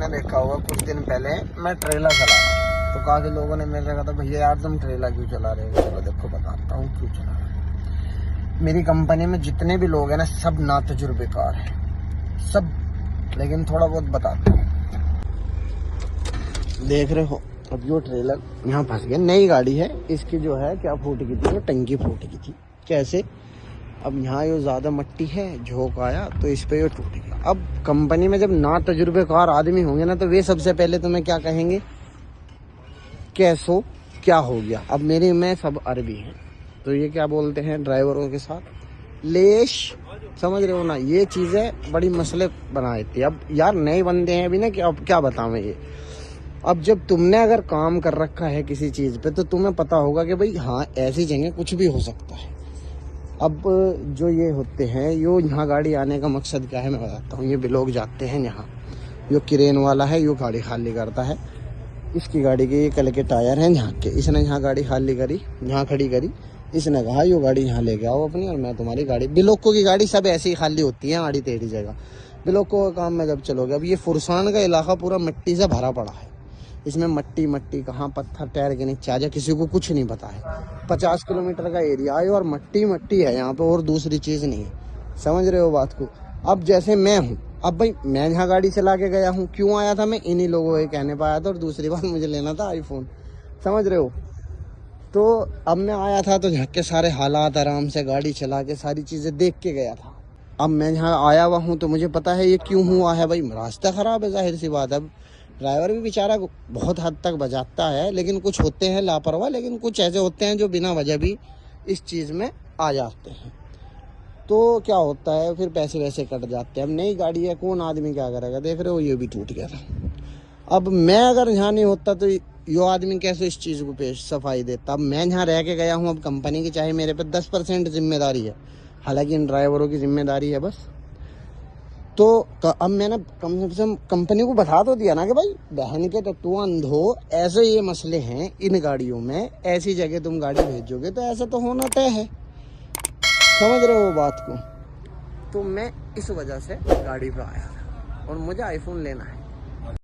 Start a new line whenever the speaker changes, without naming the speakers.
आपने देखा होगा कुछ दिन पहले मैं ट्रेलर चला रहा तो काफी लोगों ने मेरे से कहा था भैया यार तुम ट्रेलर क्यों चला रहे हो। चलो देखो बताता हूँ क्यों चला रहा हूँ। मेरी कंपनी में जितने भी लोग हैं ना सब ना तजुर्बेकार हैं सब, लेकिन थोड़ा बहुत बताता हूँ। देख रहे हो अब यो ट्रेलर यहाँ फंस गया। नई गाड़ी है, इसकी जो है क्या फूट गई थी, टंकी फूट गई थी। कैसे? अब यहाँ यो ज़्यादा मट्टी है, झोंक आया तो इस पे यो टूट गया। अब कंपनी में जब ना तजुर्बेकार आदमी होंगे ना तो वे सबसे पहले तुम्हें क्या कहेंगे, कैसो क्या हो गया। अब मेरे में सब अरबी हैं तो ये क्या बोलते हैं ड्राइवरों के साथ लेश, समझ रहे हो ना। ये चीज़ें बड़ी मसले बना देती है। अब यार नए बंदे हैं अभी ना कि अब क्या बताऊँ ये। अब जब तुमने अगर काम कर रखा है किसी चीज़ पे तो तुम्हें पता होगा कि भाई हाँ ऐसी जगह कुछ भी हो सकता है। अब जो ये होते हैं यो यहाँ गाड़ी आने का मकसद क्या है मैं बताता हूँ। ये भी लोग जाते हैं यहाँ, यो क्रेन वाला है, यो गाड़ी खाली करता है। इसकी गाड़ी के ये कल के टायर हैं यहाँ के, इसने यहाँ गाड़ी खाली करी, यहाँ खड़ी करी। इसने कहा यो गाड़ी यहाँ लेके आओ अपनी और मैं तुम्हारी गाड़ी। बिलोको की गाड़ी सब ऐसी ही खाली होती है आड़ी टेढ़ी जगह। बिलोको का काम में जब चलोगे, अब ये फुरसान का इलाका पूरा मिट्टी से भरा पड़ा है। इसमें मट्टी मट्टी कहाँ पत्थर टायर के नीचे आ जाए किसी को कुछ नहीं पता है। 50 किलोमीटर का एरिया है और मट्टी मट्टी है यहाँ पे और दूसरी चीज़ नहीं है। समझ रहे हो बात को। अब जैसे मैं हूँ, अब भाई मैं यहाँ गाड़ी चला के गया हूँ, क्यों आया था मैं इन्हीं लोगों के कहने पर आया था। और दूसरी बात मुझे लेना था आईफोन, समझ रहे हो। तो अब मैं आया था तो यहाँ के सारे हालात आराम से गाड़ी चला के सारी चीज़ें देख के गया था। अब मैं यहाँ आया हुआ हूँ तो मुझे पता है ये क्यों हुआ है। भाई रास्ता ख़राब है, जाहिर सी बात है। अब ड्राइवर भी बेचारा बहुत हद तक बजाता है, लेकिन कुछ होते हैं लापरवाह, लेकिन कुछ ऐसे होते हैं जो बिना वजह भी इस चीज़ में आ जाते हैं। तो क्या होता है फिर पैसे वैसे कट जाते हैं। अब नई गाड़ी है, कौन आदमी क्या करेगा। देख रहे हो ये भी टूट गया था। अब मैं अगर यहाँ नहीं होता तो यो आदमी कैसे इस चीज़ को पेश सफाई देता। अब मैं यहाँ रह के गया हूँ, अब कंपनी की चाहे मेरे पे 10% जिम्मेदारी है, हालांकि इन ड्राइवरों की जिम्मेदारी है बस। तो अब मैंने कम से कम कंपनी को बता तो दिया ना कि भाई बहन के टट्टू अंधो, ऐसे ये मसले हैं इन गाड़ियों में, ऐसी जगह तुम गाड़ी भेजोगे तो ऐसा तो होना तय है। समझ रहे हो बात को। तो मैं इस वजह से गाड़ी पे आया था और मुझे आईफोन लेना है।